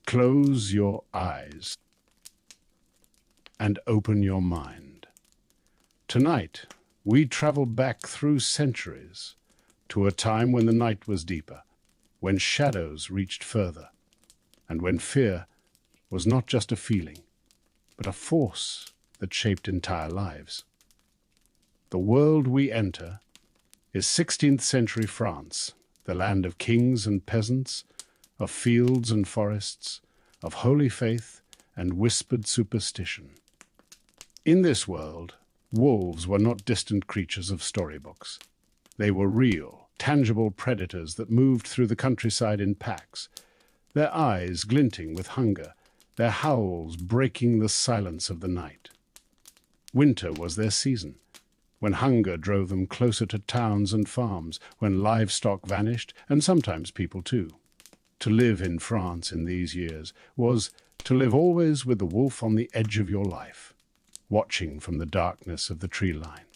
Close your eyes and open your mind. Tonight, we travel back through centuries to a time when the night was deeper, when shadows reached further, and when fear was not just a feeling, but a force that shaped entire lives. The world we enter is 16th century France, the land of kings and peasants, of fields and forests, of holy faith and whispered superstition. In this world, wolves were not distant creatures of storybooks. They were real, tangible predators that moved through the countryside in packs, their eyes glinting with hunger, their howls breaking the silence of the night. Winter was their season, when hunger drove them closer to towns and farms, when livestock vanished, and sometimes people too. To live in France in these years was to live always with the wolf on the edge of your life, watching from the darkness of the tree line.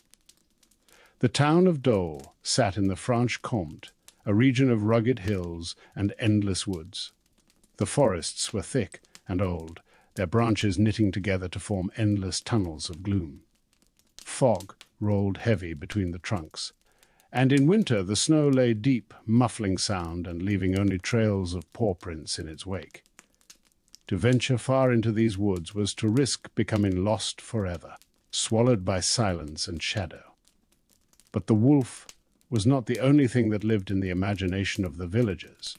The town of Dole sat in the Franche-Comté, a region of rugged hills and endless woods. The forests were thick and old, their branches knitting together to form endless tunnels of gloom. Fog rolled heavy between the trunks, and in winter the snow lay deep, muffling sound and leaving only trails of paw prints in its wake. To venture far into these woods was to risk becoming lost forever, swallowed by silence and shadow. But the wolf was not the only thing that lived in the imagination of the villagers.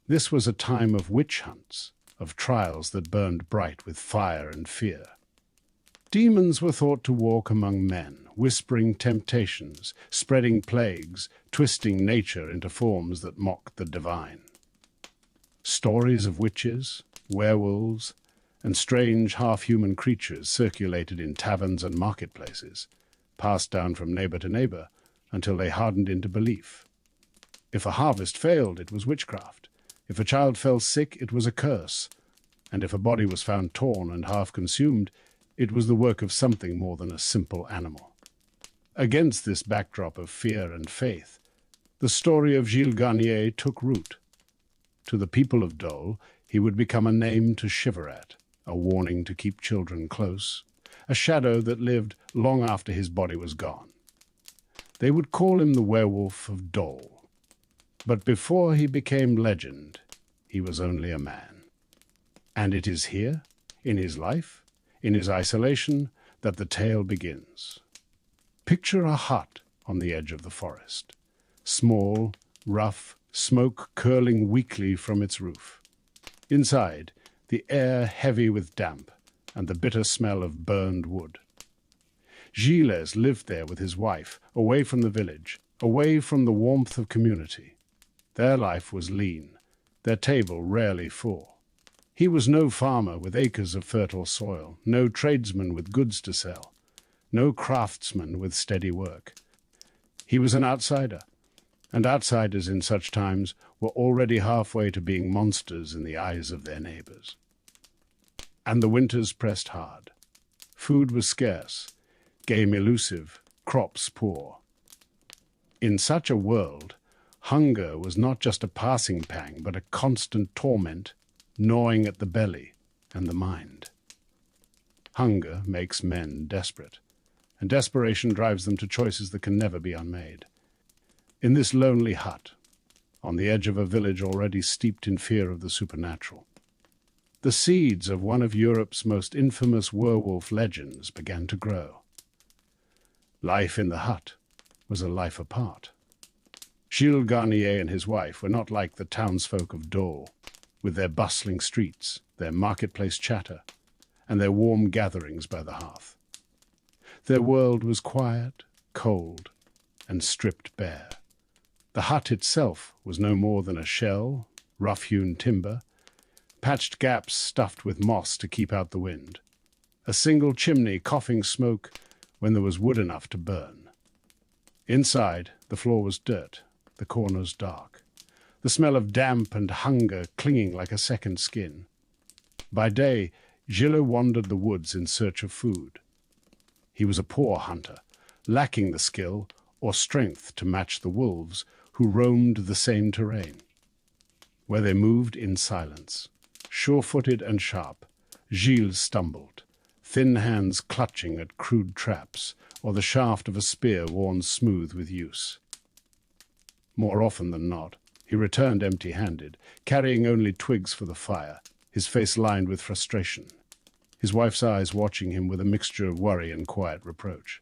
This was a time of witch hunts, of trials that burned bright with fire and fear. Demons were thought to walk among men, whispering temptations, spreading plagues, twisting nature into forms that mocked the divine. Stories of witches, werewolves, and strange half-human creatures circulated in taverns and marketplaces, passed down from neighbor to neighbor until they hardened into belief. If a harvest failed, it was witchcraft. If a child fell sick, it was a curse. And if a body was found torn and half-consumed, it was the work of something more than a simple animal. Against this backdrop of fear and faith, the story of Gilles Garnier took root. To the people of Dole, he would become a name to shiver at, a warning to keep children close, a shadow that lived long after his body was gone. They would call him the Werewolf of Dole. But before he became legend, he was only a man. And it is here, in his life, in his isolation, that the tale begins. Picture a hut on the edge of the forest. Small, rough, smoke curling weakly from its roof. Inside, the air heavy with damp and the bitter smell of burned wood. Gilles lived there with his wife, away from the village, away from the warmth of community. Their life was lean, their table rarely full. He was no farmer with acres of fertile soil, no tradesman with goods to sell, no craftsman with steady work. He was an outsider, and outsiders in such times were already halfway to being monsters in the eyes of their neighbors. And the winters pressed hard. Food was scarce, game elusive, crops poor. In such a world, hunger was not just a passing pang, but a constant torment, gnawing at the belly and the mind. Hunger makes men desperate, and desperation drives them to choices that can never be unmade. In this lonely hut, on the edge of a village already steeped in fear of the supernatural, the seeds of one of Europe's most infamous werewolf legends began to grow. Life in the hut was a life apart. Gilles Garnier and his wife were not like the townsfolk of Dole, with their bustling streets, their marketplace chatter, and their warm gatherings by the hearth. Their world was quiet, cold, and stripped bare. The hut itself was no more than a shell, rough-hewn timber, patched gaps stuffed with moss to keep out the wind, a single chimney coughing smoke when there was wood enough to burn. Inside, the floor was dirt, the corners dark, the smell of damp and hunger clinging like a second skin. By day, Gilles wandered the woods in search of food. He was a poor hunter, lacking the skill or strength to match the wolves who roamed the same terrain, where they moved in silence, Sure-footed and sharp, Gilles stumbled, thin hands clutching at crude traps or the shaft of a spear worn smooth with use. More often than not, he returned empty-handed, carrying only twigs for the fire, his face lined with frustration, his wife's eyes watching him with a mixture of worry and quiet reproach.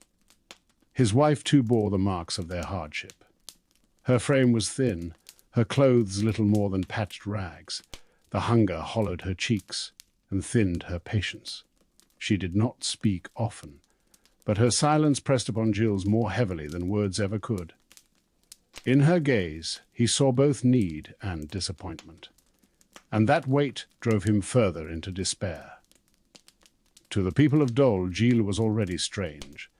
His wife too bore the marks of their hardship. Her frame was thin, her clothes little more than patched rags. The hunger hollowed her cheeks and thinned her patience. She did not speak often, but her silence pressed upon Gilles more heavily than words ever could. In her gaze he saw both need and disappointment, and that weight drove him further into despair. To the people of Dole, Gilles was already strange.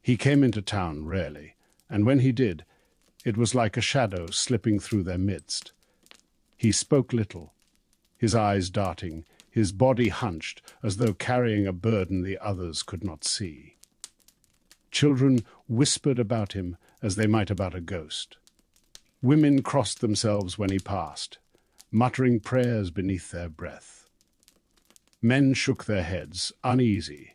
He came into town rarely, and when he did, it was like a shadow slipping through their midst. He spoke little, his eyes darting, his body hunched as though carrying a burden the others could not see. Children whispered about him as they might about a ghost. Women crossed themselves when he passed, muttering prayers beneath their breath. Men shook their heads, uneasy,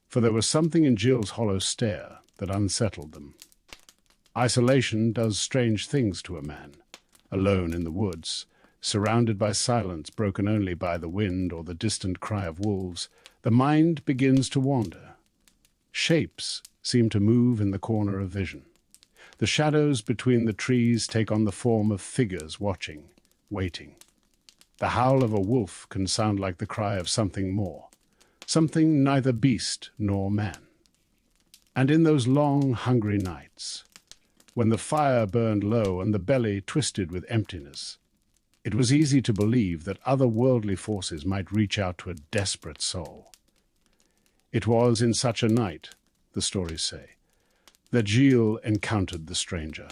for there was something in Gilles' hollow stare that unsettled them. Isolation does strange things to a man. Alone in the woods, surrounded by silence broken only by the wind or the distant cry of wolves, the mind begins to wander. Shapes seem to move in the corner of vision. The shadows between the trees take on the form of figures watching, waiting. The howl of a wolf can sound like the cry of something more, something neither beast nor man. And in those long, hungry nights, when the fire burned low and the belly twisted with emptiness, it was easy to believe that other worldly forces might reach out to a desperate soul. It was in such a night, the stories say, that Gilles encountered the stranger.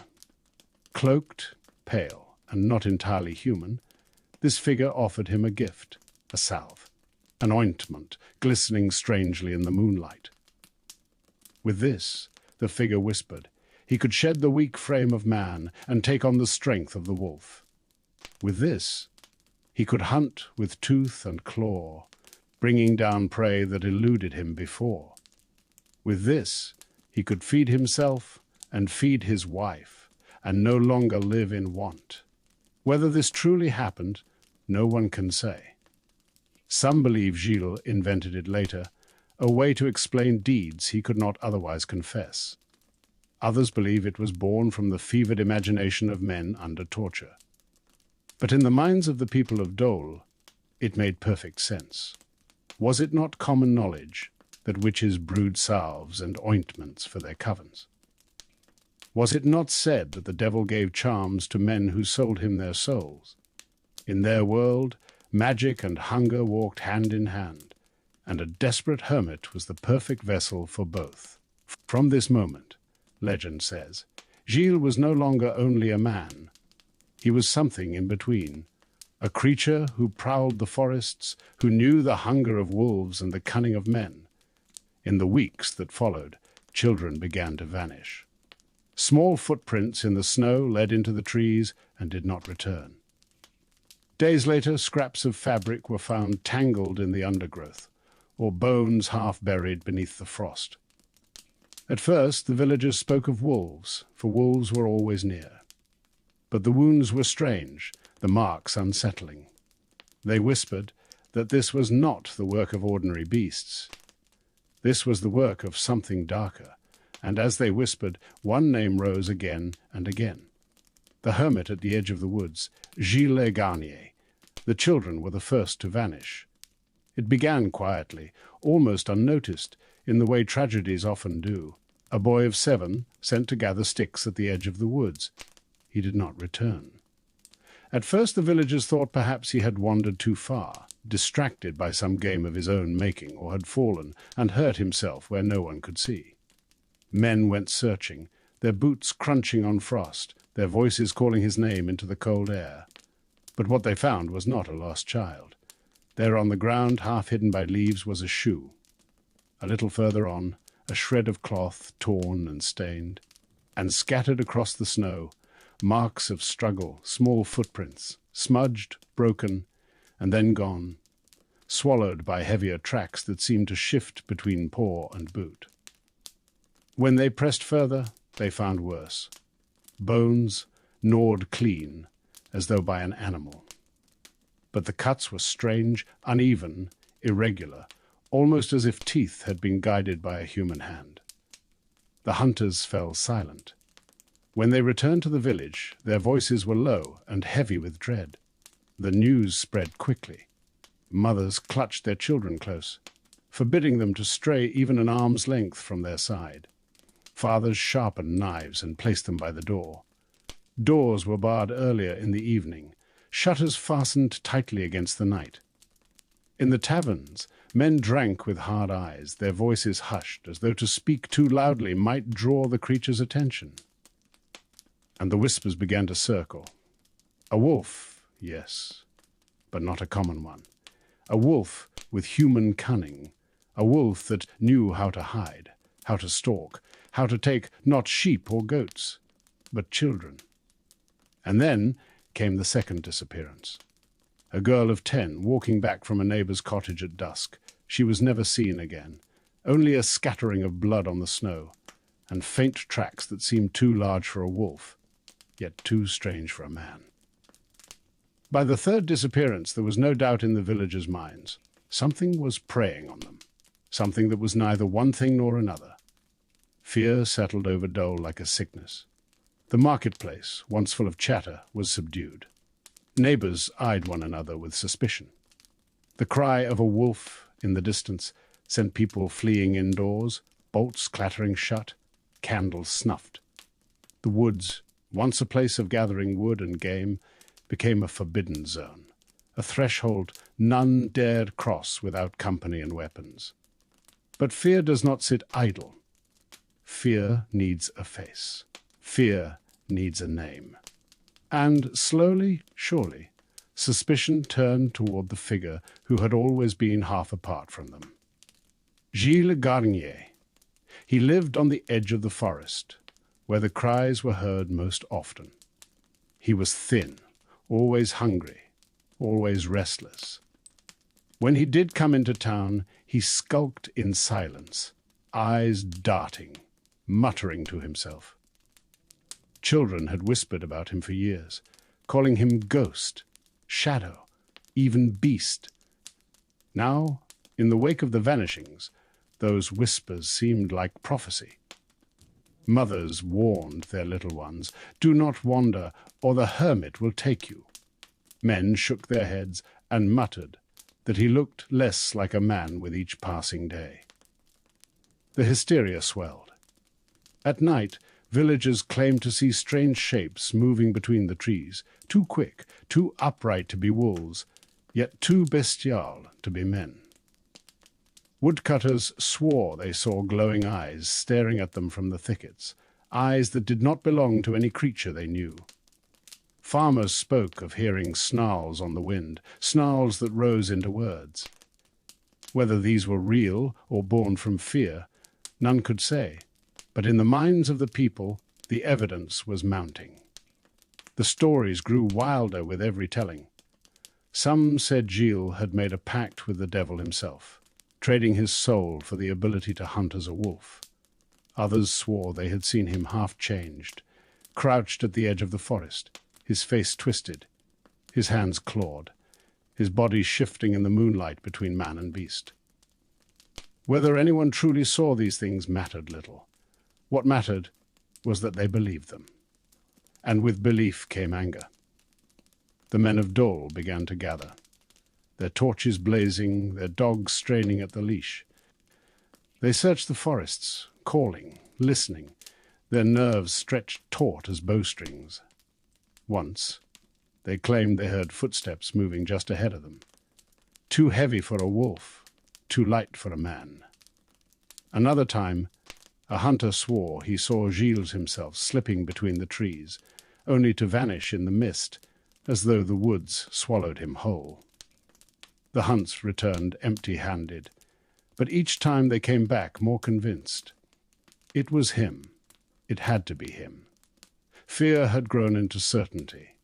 Cloaked, pale, and not entirely human, this figure offered him a gift, a salve, an ointment glistening strangely in the moonlight. With this, the figure whispered, he could shed the weak frame of man and take on the strength of the wolf. With this, he could hunt with tooth and claw, bringing down prey that eluded him before. With this, he could feed himself and feed his wife, and no longer live in want. Whether this truly happened, no one can say. Some believe Gilles invented it later, a way to explain deeds he could not otherwise confess. Others believe it was born from the fevered imagination of men under torture. But in the minds of the people of Dole, it made perfect sense. Was it not common knowledge that witches brewed salves and ointments for their covens? Was it not said that the devil gave charms to men who sold him their souls? In their world, magic and hunger walked hand in hand, and a desperate hermit was the perfect vessel for both. From this moment, legend says, Gilles was no longer only a man. He was something in between, a creature who prowled the forests, who knew the hunger of wolves and the cunning of men. In the weeks that followed, children began to vanish. Small footprints in the snow led into the trees and did not return. Days later, scraps of fabric were found tangled in the undergrowth, or bones half buried beneath the frost. At first, the villagers spoke of wolves, for wolves were always near. But the wounds were strange, the marks unsettling. They whispered that this was not the work of ordinary beasts. This was the work of something darker, and as they whispered, one name rose again and again. The hermit at the edge of the woods, Gilles Garnier. The children were the first to vanish. It began quietly, almost unnoticed, in the way tragedies often do. A boy of 7 sent to gather sticks at the edge of the woods. He did not return. At first the villagers thought perhaps he had wandered too far, distracted by some game of his own making, or had fallen and hurt himself where no one could see. Men went searching, their boots crunching on frost, their voices calling his name into the cold air. But what they found was not a lost child. There on the ground, half hidden by leaves, was a shoe. A little further on, a shred of cloth, torn and stained. And scattered across the snow, marks of struggle, small footprints, smudged, broken, and then gone, swallowed by heavier tracks that seemed to shift between paw and boot. When they pressed further, they found worse. Bones gnawed clean, as though by an animal. But the cuts were strange, uneven, irregular, almost as if teeth had been guided by a human hand. The hunters fell silent. When they returned to the village, their voices were low and heavy with dread. The news spread quickly. Mothers clutched their children close, forbidding them to stray even an arm's length from their side. Fathers sharpened knives and placed them by the door. Doors were barred earlier in the evening, shutters fastened tightly against the night. In the taverns, men drank with hard eyes, their voices hushed, as though to speak too loudly might draw the creature's attention. And the whispers began to circle. A wolf, yes, but not a common one. A wolf with human cunning, a wolf that knew how to hide, how to stalk, how to take not sheep or goats, but children. And then came the second disappearance. A girl of 10 walking back from a neighbor's cottage at dusk. She was never seen again, only a scattering of blood on the snow, and faint tracks that seemed too large for a wolf, yet too strange for a man. By the third disappearance, there was no doubt in the villagers' minds. Something was preying on them, something that was neither one thing nor another. Fear settled over Dole like a sickness. The marketplace, once full of chatter, was subdued. Neighbors eyed one another with suspicion. The cry of a wolf in the distance sent people fleeing indoors, bolts clattering shut, candles snuffed. The woods, once a place of gathering wood and game, became a forbidden zone, a threshold none dared cross without company and weapons. But fear does not sit idle. Fear needs a face. Fear needs a name. And slowly, surely, suspicion turned toward the figure who had always been half apart from them. Gilles Garnier. He lived on the edge of the forest, where the cries were heard most often. He was thin, always hungry, always restless. When he did come into town, he skulked in silence, eyes darting, muttering to himself. Children had whispered about him for years, calling him ghost, shadow, even beast. Now, in the wake of the vanishings, those whispers seemed like prophecy. Mothers warned their little ones, "Do not wander, or the hermit will take you." Men shook their heads and muttered that he looked less like a man with each passing day. The hysteria swelled. At night, villagers claimed to see strange shapes moving between the trees, too quick, too upright to be wolves, yet too bestial to be men. Woodcutters swore they saw glowing eyes staring at them from the thickets, eyes that did not belong to any creature they knew. Farmers spoke of hearing snarls on the wind, snarls that rose into words. Whether these were real or born from fear, none could say, but in the minds of the people, the evidence was mounting. The stories grew wilder with every telling. Some said Gilles had made a pact with the devil himself, trading his soul for the ability to hunt as a wolf. Others swore they had seen him half-changed, crouched at the edge of the forest, his face twisted, his hands clawed, his body shifting in the moonlight between man and beast. Whether anyone truly saw these things mattered little. What mattered was that they believed them. And with belief came anger. The men of Dole began to gather, their torches blazing, their dogs straining at the leash. They searched the forests, calling, listening, their nerves stretched taut as bowstrings. Once, they claimed they heard footsteps moving just ahead of them. Too heavy for a wolf, too light for a man. Another time, a hunter swore he saw Gilles himself slipping between the trees, only to vanish in the mist, as though the woods swallowed him whole. The hunts returned empty-handed, but each time they came back more convinced. It was him. It had to be him. Fear had grown into certainty,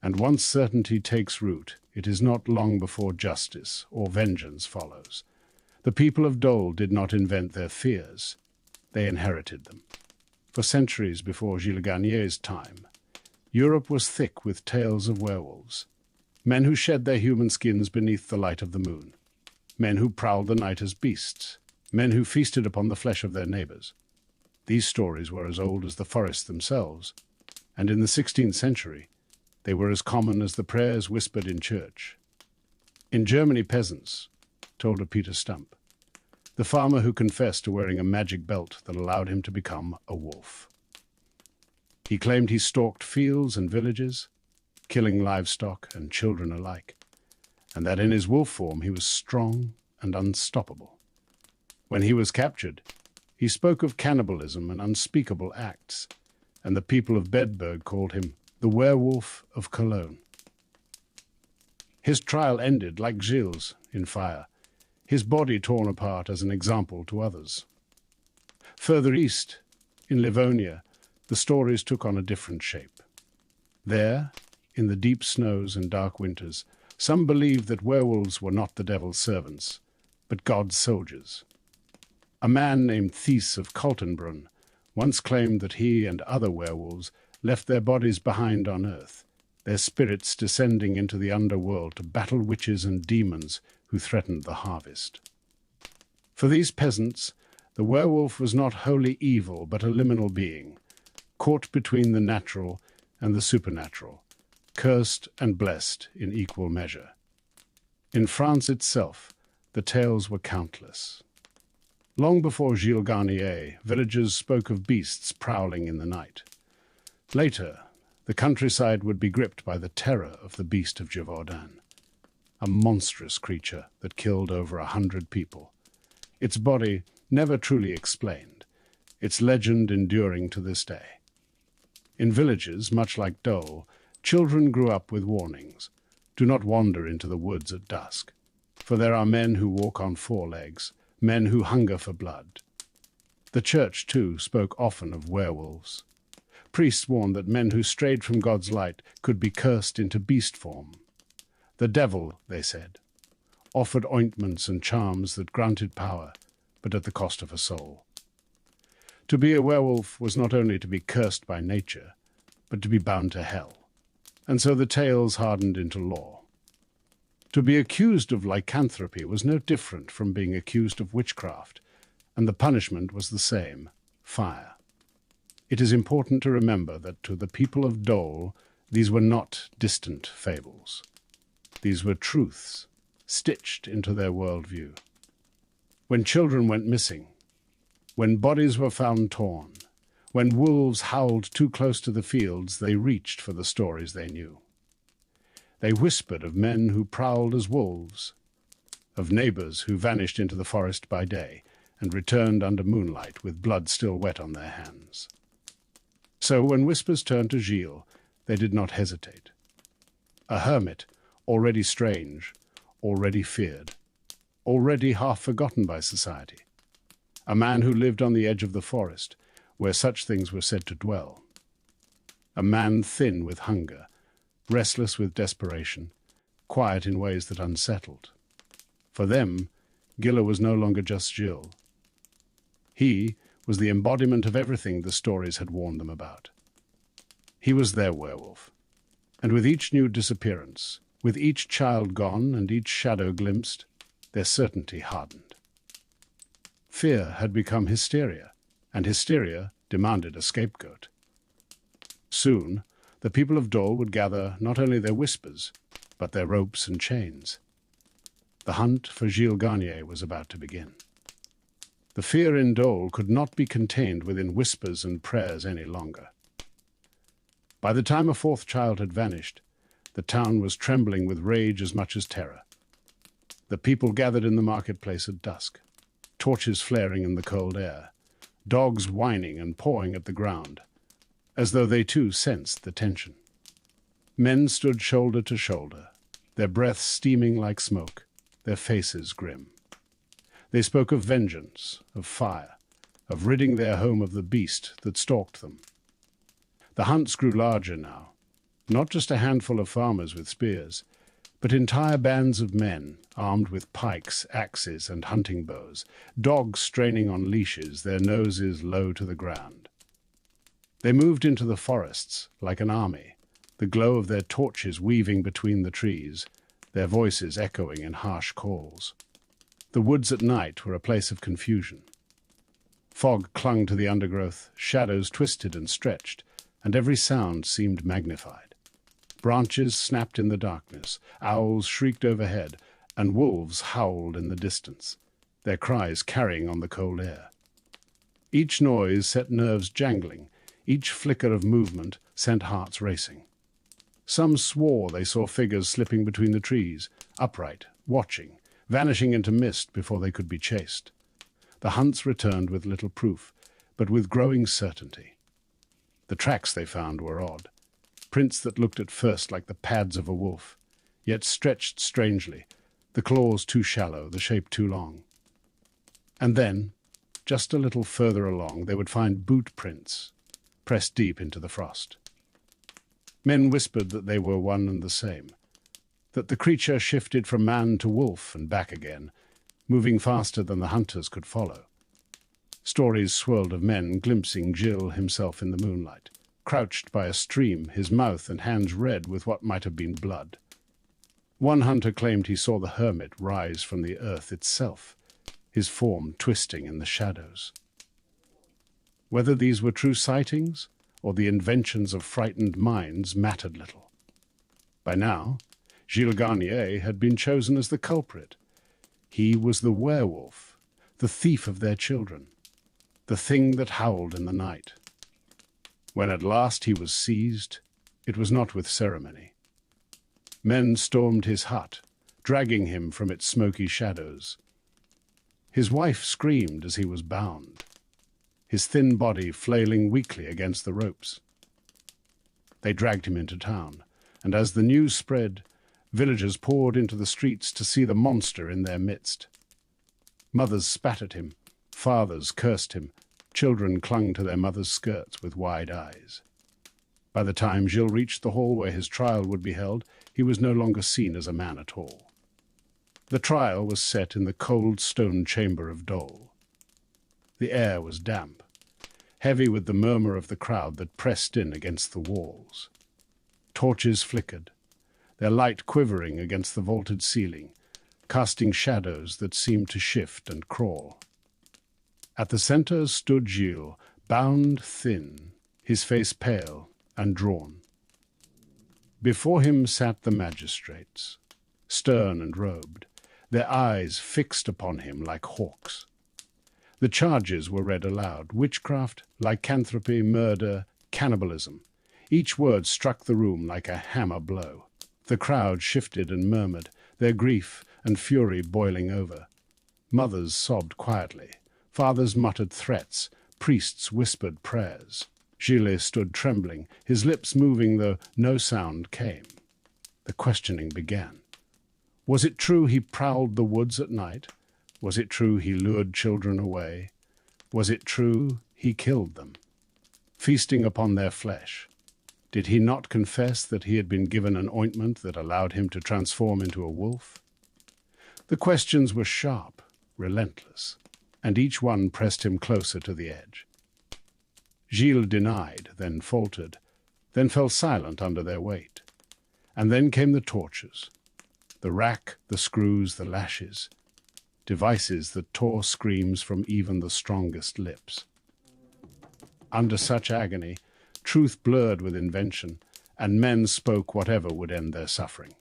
and once certainty takes root, it is not long before justice or vengeance follows. The people of Dole did not invent their fears, they inherited them. For centuries before Gilles Garnier's time, Europe was thick with tales of werewolves. Men who shed their human skins beneath the light of the moon. Men who prowled the night as beasts. Men who feasted upon the flesh of their neighbors. These stories were as old as the forests themselves, and in the 16th century, they were as common as the prayers whispered in church. In Germany, peasants told of Peter Stump, the farmer who confessed to wearing a magic belt that allowed him to become a wolf. He claimed he stalked fields and villages, killing livestock and children alike, and that in his wolf form he was strong and unstoppable. When he was captured, he spoke of cannibalism and unspeakable acts, and the people of Bedburg called him the Werewolf of Cologne. His trial ended, like Gilles', in fire, his body torn apart as an example to others. Further east, in Livonia, the stories took on a different shape. There, in the deep snows and dark winters, some believed that werewolves were not the devil's servants, but God's soldiers. A man named Thies of Kaltenbrunn once claimed that he and other werewolves left their bodies behind on earth, their spirits descending into the underworld to battle witches and demons who threatened the harvest. For these peasants, the werewolf was not wholly evil, but a liminal being, caught between the natural and the supernatural, cursed and blessed in equal measure. In France itself, the tales were countless. Long before Gilles Garnier, villagers spoke of beasts prowling in the night. Later, the countryside would be gripped by the terror of the beast of Gévaudan, a monstrous creature that killed over 100 people. Its body never truly explained, its legend enduring to this day. In villages, much like Dole, children grew up with warnings. Do not wander into the woods at dusk, for there are men who walk on 4 legs, men who hunger for blood. The church, too, spoke often of werewolves. Priests warned that men who strayed from God's light could be cursed into beast form. The devil, they said, offered ointments and charms that granted power, but at the cost of a soul. To be a werewolf was not only to be cursed by nature, but to be bound to hell. And so the tales hardened into law. To be accused of lycanthropy was no different from being accused of witchcraft, and the punishment was the same, fire. It is important to remember that to the people of Dole, these were not distant fables. These were truths, stitched into their worldview. When children went missing, when bodies were found torn, when wolves howled too close to the fields, they reached for the stories they knew. They whispered of men who prowled as wolves, of neighbors who vanished into the forest by day and returned under moonlight with blood still wet on their hands. So when whispers turned to Gilles, they did not hesitate. A hermit, already strange, already feared, already half forgotten by society. A man who lived on the edge of the forest, where such things were said to dwell. A man thin with hunger, restless with desperation, quiet in ways that unsettled. For them, Gilles was no longer just Gilles. He was the embodiment of everything the stories had warned them about. He was their werewolf, and with each new disappearance, with each child gone and each shadow glimpsed, their certainty hardened. Fear had become hysteria, and hysteria demanded a scapegoat. Soon, the people of Dole would gather not only their whispers, but their ropes and chains. The hunt for Gilles Garnier was about to begin. The fear in Dole could not be contained within whispers and prayers any longer. By the time a 4th child had vanished, the town was trembling with rage as much as terror. The people gathered in the marketplace at dusk, torches flaring in the cold air, dogs whining and pawing at the ground, as though they too sensed the tension. Men stood shoulder to shoulder, their breaths steaming like smoke, their faces grim. They spoke of vengeance, of fire, of ridding their home of the beast that stalked them. The hunts grew larger now, not just a handful of farmers with spears, but entire bands of men, armed with pikes, axes, and hunting bows, dogs straining on leashes, their noses low to the ground. They moved into the forests like an army, the glow of their torches weaving between the trees, their voices echoing in harsh calls. The woods at night were a place of confusion. Fog clung to the undergrowth, shadows twisted and stretched, and every sound seemed magnified. Branches snapped in the darkness, owls shrieked overhead, and wolves howled in the distance, their cries carrying on the cold air. Each noise set nerves jangling, each flicker of movement sent hearts racing. Some swore they saw figures slipping between the trees, upright, watching, vanishing into mist before they could be chased. The hunts returned with little proof, but with growing certainty. The tracks they found were odd, prints that looked at first like the pads of a wolf, yet stretched strangely, the claws too shallow, the shape too long. And then, just a little further along, they would find boot prints, pressed deep into the frost. Men whispered that they were one and the same, that the creature shifted from man to wolf and back again, moving faster than the hunters could follow. Stories swirled of men glimpsing Gilles himself in the moonlight, crouched by a stream, his mouth and hands red with what might have been blood. One hunter claimed he saw the hermit rise from the earth itself, his form twisting in the shadows. Whether these were true sightings or the inventions of frightened minds mattered little. By now, Gilles Garnier had been chosen as the culprit. He was the werewolf, the thief of their children, the thing that howled in the night. When at last he was seized, it was not with ceremony. Men stormed his hut, dragging him from its smoky shadows. His wife screamed as he was bound, his thin body flailing weakly against the ropes. They dragged him into town, and as the news spread, villagers poured into the streets to see the monster in their midst. Mothers spat at him, fathers cursed him, children clung to their mothers' skirts with wide eyes. By the time Gilles reached the hall where his trial would be held, he was no longer seen as a man at all. The trial was set in the cold stone chamber of Dole. The air was damp, heavy with the murmur of the crowd that pressed in against the walls. Torches flickered, their light quivering against the vaulted ceiling, casting shadows that seemed to shift and crawl. At the center stood Gilles, bound thin, his face pale and drawn. Before him sat the magistrates, stern and robed, their eyes fixed upon him like hawks. The charges were read aloud: witchcraft, lycanthropy, murder, cannibalism. Each word struck the room like a hammer blow. The crowd shifted and murmured, their grief and fury boiling over. Mothers sobbed quietly, fathers muttered threats, priests whispered prayers. Gilles stood trembling, his lips moving though no sound came. The questioning began. Was it true he prowled the woods at night? Was it true he lured children away? Was it true he killed them, feasting upon their flesh? Did he not confess that he had been given an ointment that allowed him to transform into a wolf? The questions were sharp, relentless, and each one pressed him closer to the edge. Gilles denied, then faltered, then fell silent under their weight. And then came the tortures, the rack, the screws, the lashes, devices that tore screams from even the strongest lips. Under such agony, truth blurred with invention, and men spoke whatever would end their suffering.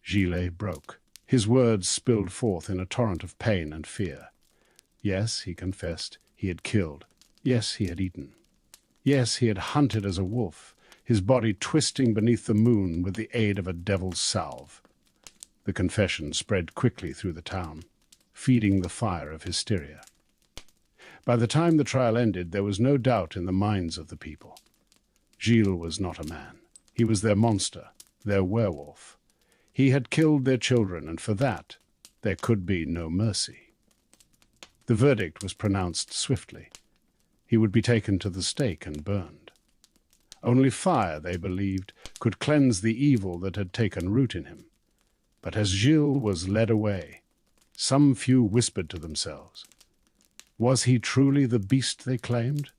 Gilles broke. His words spilled forth in a torrent of pain and fear. Yes, he confessed, he had killed. Yes, he had eaten. Yes, he had hunted as a wolf, his body twisting beneath the moon with the aid of a devil's salve. The confession spread quickly through the town, feeding the fire of hysteria. By the time the trial ended, there was no doubt in the minds of the people. Gilles was not a man. He was their monster, their werewolf. He had killed their children, and for that there could be no mercy. The verdict was pronounced swiftly. He would be taken to the stake and burned. Only fire, they believed, could cleanse the evil that had taken root in him. But as Gilles was led away, some few whispered to themselves, was he truly the beast they claimed?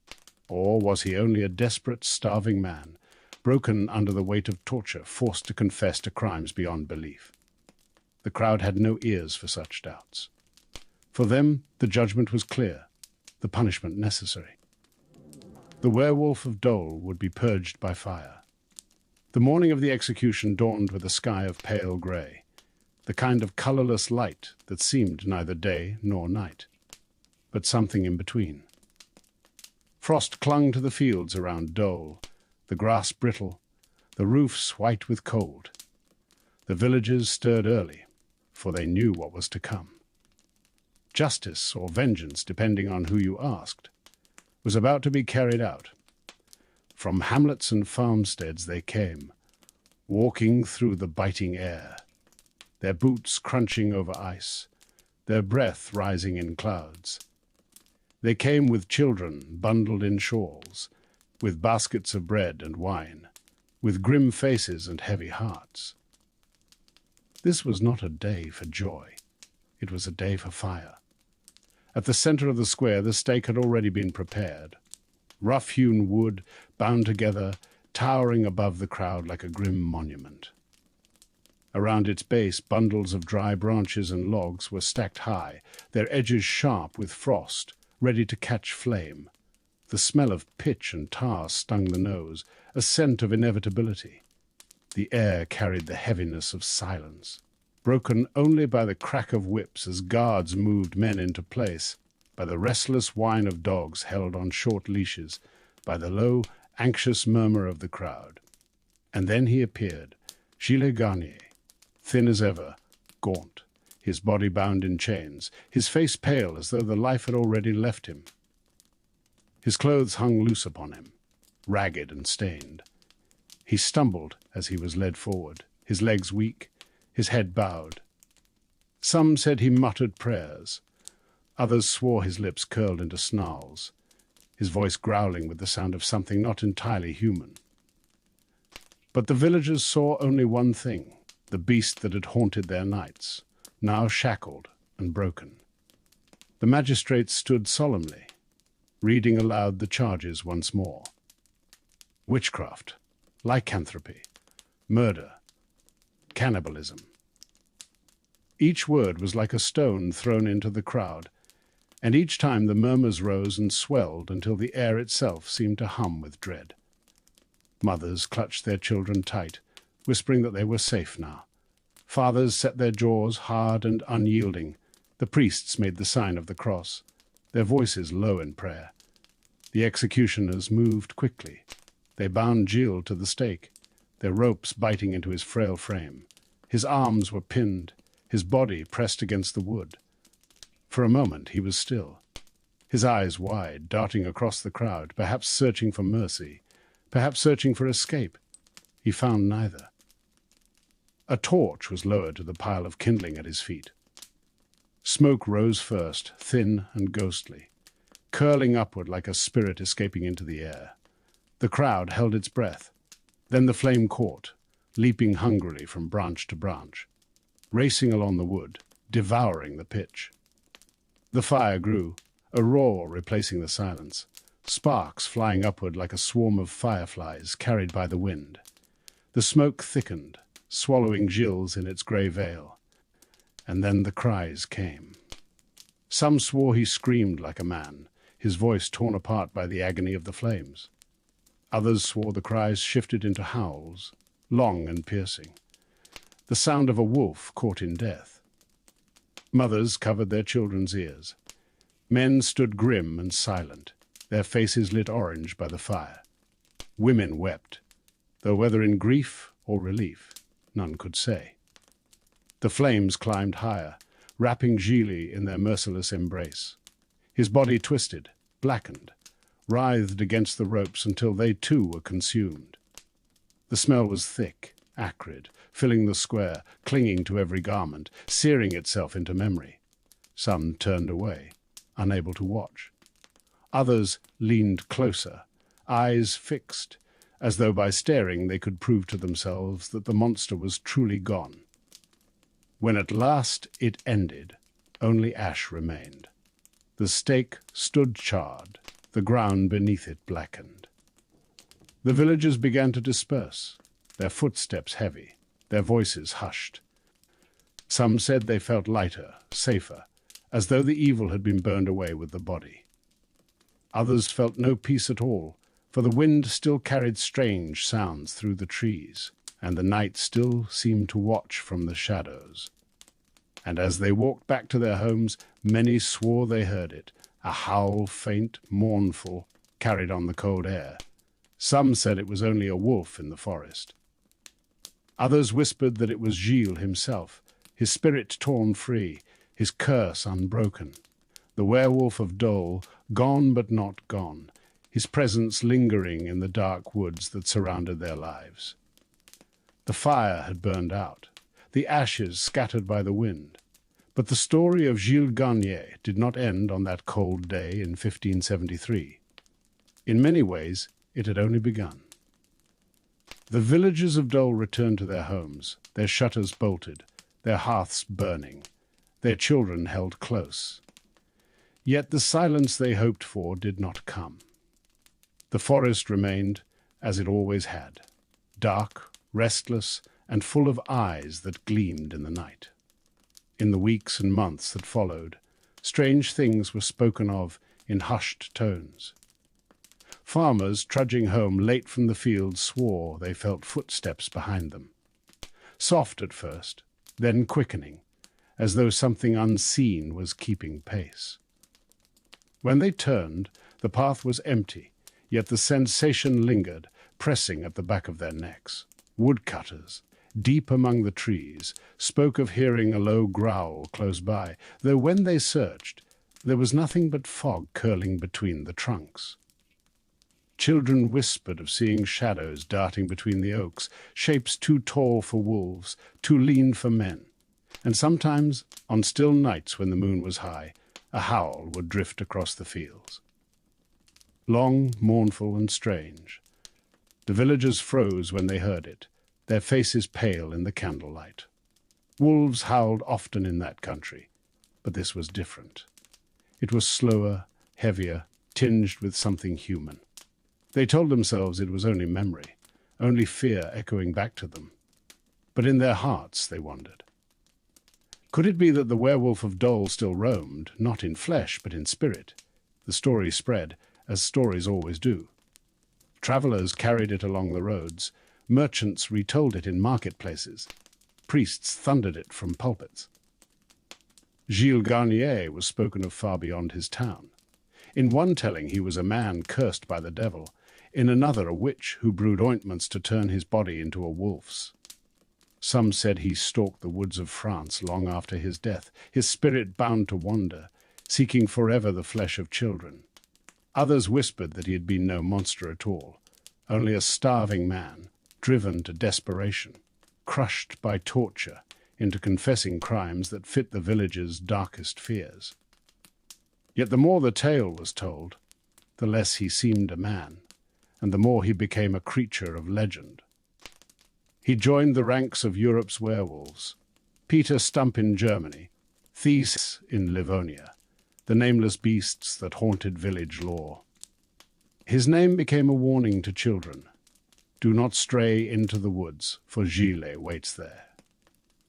Or was he only a desperate, starving man, broken under the weight of torture, forced to confess to crimes beyond belief? The crowd had no ears for such doubts. For them, the judgment was clear, the punishment necessary. The Werewolf of Dole would be purged by fire. The morning of the execution dawned with a sky of pale grey, the kind of colourless light that seemed neither day nor night, but something in between. Frost clung to the fields around Dole, the grass brittle, the roofs white with cold. The villagers stirred early, for they knew what was to come. Justice or vengeance, depending on who you asked, was about to be carried out. From hamlets and farmsteads they came, walking through the biting air, their boots crunching over ice, their breath rising in clouds. They came with children bundled in shawls, with baskets of bread and wine, with grim faces and heavy hearts. This was not a day for joy. It was a day for fire. At the center of the square, the stake had already been prepared. Rough-hewn wood, bound together, towering above the crowd like a grim monument. Around its base, bundles of dry branches and logs were stacked high, their edges sharp with frost, ready to catch flame. The smell of pitch and tar stung the nose, a scent of inevitability. The air carried the heaviness of silence, broken only by the crack of whips as guards moved men into place, by the restless whine of dogs held on short leashes, by the low, anxious murmur of the crowd. And then he appeared, Gilles Garnier, thin as ever, gaunt, his body bound in chains, his face pale as though the life had already left him. His clothes hung loose upon him, ragged and stained. He stumbled as he was led forward, his legs weak, his head bowed. Some said he muttered prayers. Others swore his lips curled into snarls, his voice growling with the sound of something not entirely human. But the villagers saw only one thing, the beast that had haunted their nights, now shackled and broken. The magistrates stood solemnly, reading aloud the charges once more. Witchcraft, lycanthropy, murder, cannibalism. Each word was like a stone thrown into the crowd, and each time the murmurs rose and swelled until the air itself seemed to hum with dread. Mothers clutched their children tight, whispering that they were safe now. Fathers set their jaws hard and unyielding. The priests made the sign of the cross, their voices low in prayer. The executioners moved quickly. They bound Gilles to the stake, their ropes biting into his frail frame. His arms were pinned, his body pressed against the wood. For a moment he was still, his eyes wide, darting across the crowd, perhaps searching for mercy, perhaps searching for escape. He found neither. A torch was lowered to the pile of kindling at his feet. Smoke rose first, thin and ghostly, curling upward like a spirit escaping into the air. The crowd held its breath. Then the flame caught, leaping hungrily from branch to branch, racing along the wood, devouring the pitch. The fire grew, a roar replacing the silence, sparks flying upward like a swarm of fireflies carried by the wind. The smoke thickened, swallowing Gilles in its grey veil. And then the cries came. Some swore he screamed like a man, his voice torn apart by the agony of the flames. Others swore the cries shifted into howls, long and piercing, the sound of a wolf caught in death. Mothers covered their children's ears. Men stood grim and silent, their faces lit orange by the fire. Women wept, though whether in grief or relief, none could say. The flames climbed higher, wrapping Gilles in their merciless embrace. His body twisted, blackened, writhed against the ropes until they too were consumed. The smell was thick, acrid, filling the square, clinging to every garment, searing itself into memory. Some turned away, unable to watch. Others leaned closer, eyes fixed, as though by staring they could prove to themselves that the monster was truly gone. When at last it ended, only ash remained. The stake stood charred, the ground beneath it blackened. The villagers began to disperse, their footsteps heavy, their voices hushed. Some said they felt lighter, safer, as though the evil had been burned away with the body. Others felt no peace at all, for the wind still carried strange sounds through the trees, and the night still seemed to watch from the shadows. And as they walked back to their homes, many swore they heard it, a howl faint, mournful, carried on the cold air. Some said it was only a wolf in the forest. Others whispered that it was Gilles himself, his spirit torn free, his curse unbroken. The Werewolf of Dole, gone but not gone, his presence lingering in the dark woods that surrounded their lives. The fire had burned out, the ashes scattered by the wind. But the story of Gilles Garnier did not end on that cold day in 1573. In many ways, it had only begun. The villagers of Dole returned to their homes, their shutters bolted, their hearths burning, their children held close. Yet the silence they hoped for did not come. The forest remained as it always had, dark, restless, and full of eyes that gleamed in the night. In the weeks and months that followed, strange things were spoken of in hushed tones. Farmers trudging home late from the fields swore they felt footsteps behind them. Soft at first, then quickening, as though something unseen was keeping pace. When they turned, the path was empty, yet the sensation lingered, pressing at the back of their necks. Woodcutters, deep among the trees, spoke of hearing a low growl close by, though when they searched, there was nothing but fog curling between the trunks. Children whispered of seeing shadows darting between the oaks, shapes too tall for wolves, too lean for men. And sometimes, on still nights when the moon was high, a howl would drift across the fields. Long, mournful, and strange. The villagers froze when they heard it, their faces pale in the candlelight. Wolves howled often in that country, but this was different. It was slower, heavier, tinged with something human. They told themselves it was only memory, only fear echoing back to them. But in their hearts they wondered. Could it be that the Werewolf of Dole still roamed, not in flesh but in spirit? The story spread, as stories always do. Travellers carried it along the roads, merchants retold it in marketplaces, priests thundered it from pulpits. Gilles Garnier was spoken of far beyond his town. In one telling he was a man cursed by the devil, in another a witch who brewed ointments to turn his body into a wolf's. Some said he stalked the woods of France long after his death, his spirit bound to wander, seeking forever the flesh of children. Others whispered that he had been no monster at all, only a starving man, driven to desperation, crushed by torture into confessing crimes that fit the villagers' darkest fears. Yet the more the tale was told, the less he seemed a man, and the more he became a creature of legend. He joined the ranks of Europe's werewolves, Peter Stump in Germany, Thies in Livonia, the nameless beasts that haunted village lore. His name became a warning to children. Do not stray into the woods, for Gilles waits there.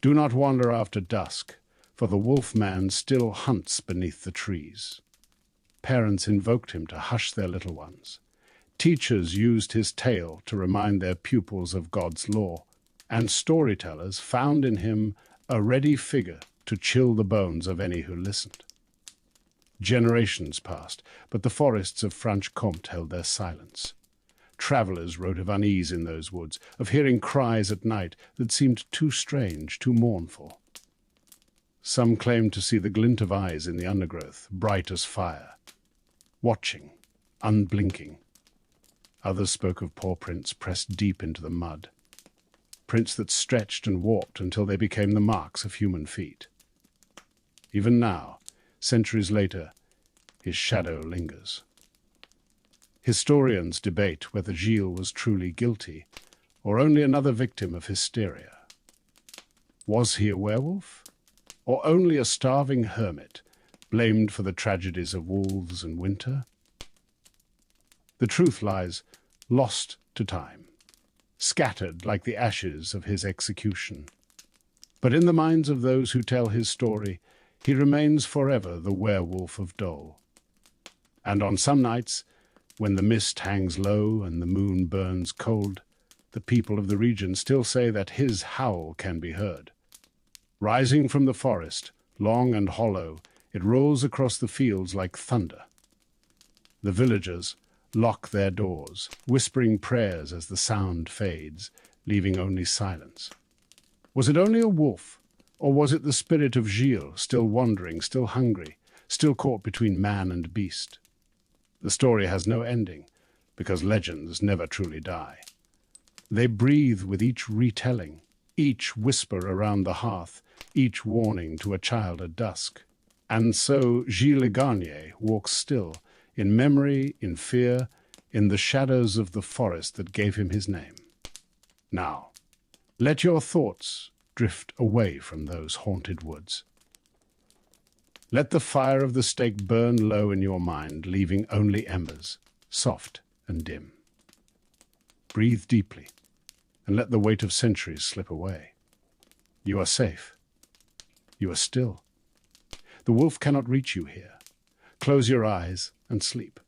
Do not wander after dusk, for the wolf-man still hunts beneath the trees. Parents invoked him to hush their little ones. Teachers used his tale to remind their pupils of God's law, and storytellers found in him a ready figure to chill the bones of any who listened. Generations passed, but the forests of Franche-Comté held their silence. Travellers wrote of unease in those woods, of hearing cries at night that seemed too strange, too mournful. Some claimed to see the glint of eyes in the undergrowth, bright as fire, watching, unblinking. Others spoke of paw prints pressed deep into the mud, prints that stretched and warped until they became the marks of human feet. Even now, centuries later, his shadow lingers. Historians debate whether Gilles was truly guilty or only another victim of hysteria. Was he a werewolf? Or only a starving hermit, blamed for the tragedies of wolves and winter? The truth lies lost to time, scattered like the ashes of his execution. But in the minds of those who tell his story, he remains forever the Werewolf of Dole. And on some nights, when the mist hangs low and the moon burns cold, the people of the region still say that his howl can be heard. Rising from the forest, long and hollow, it rolls across the fields like thunder. The villagers lock their doors, whispering prayers as the sound fades, leaving only silence. Was it only a wolf, or was it the spirit of Gilles, still wandering, still hungry, still caught between man and beast? The story has no ending, because legends never truly die. They breathe with each retelling, each whisper around the hearth, each warning to a child at dusk. And so Gilles Garnier walks still, in memory, in fear, in the shadows of the forest that gave him his name. Now, let your thoughts drift away from those haunted woods. Let the fire of the stake burn low in your mind, leaving only embers, soft and dim. Breathe deeply, and let the weight of centuries slip away. You are safe. You are still. The wolf cannot reach you here. Close your eyes and sleep.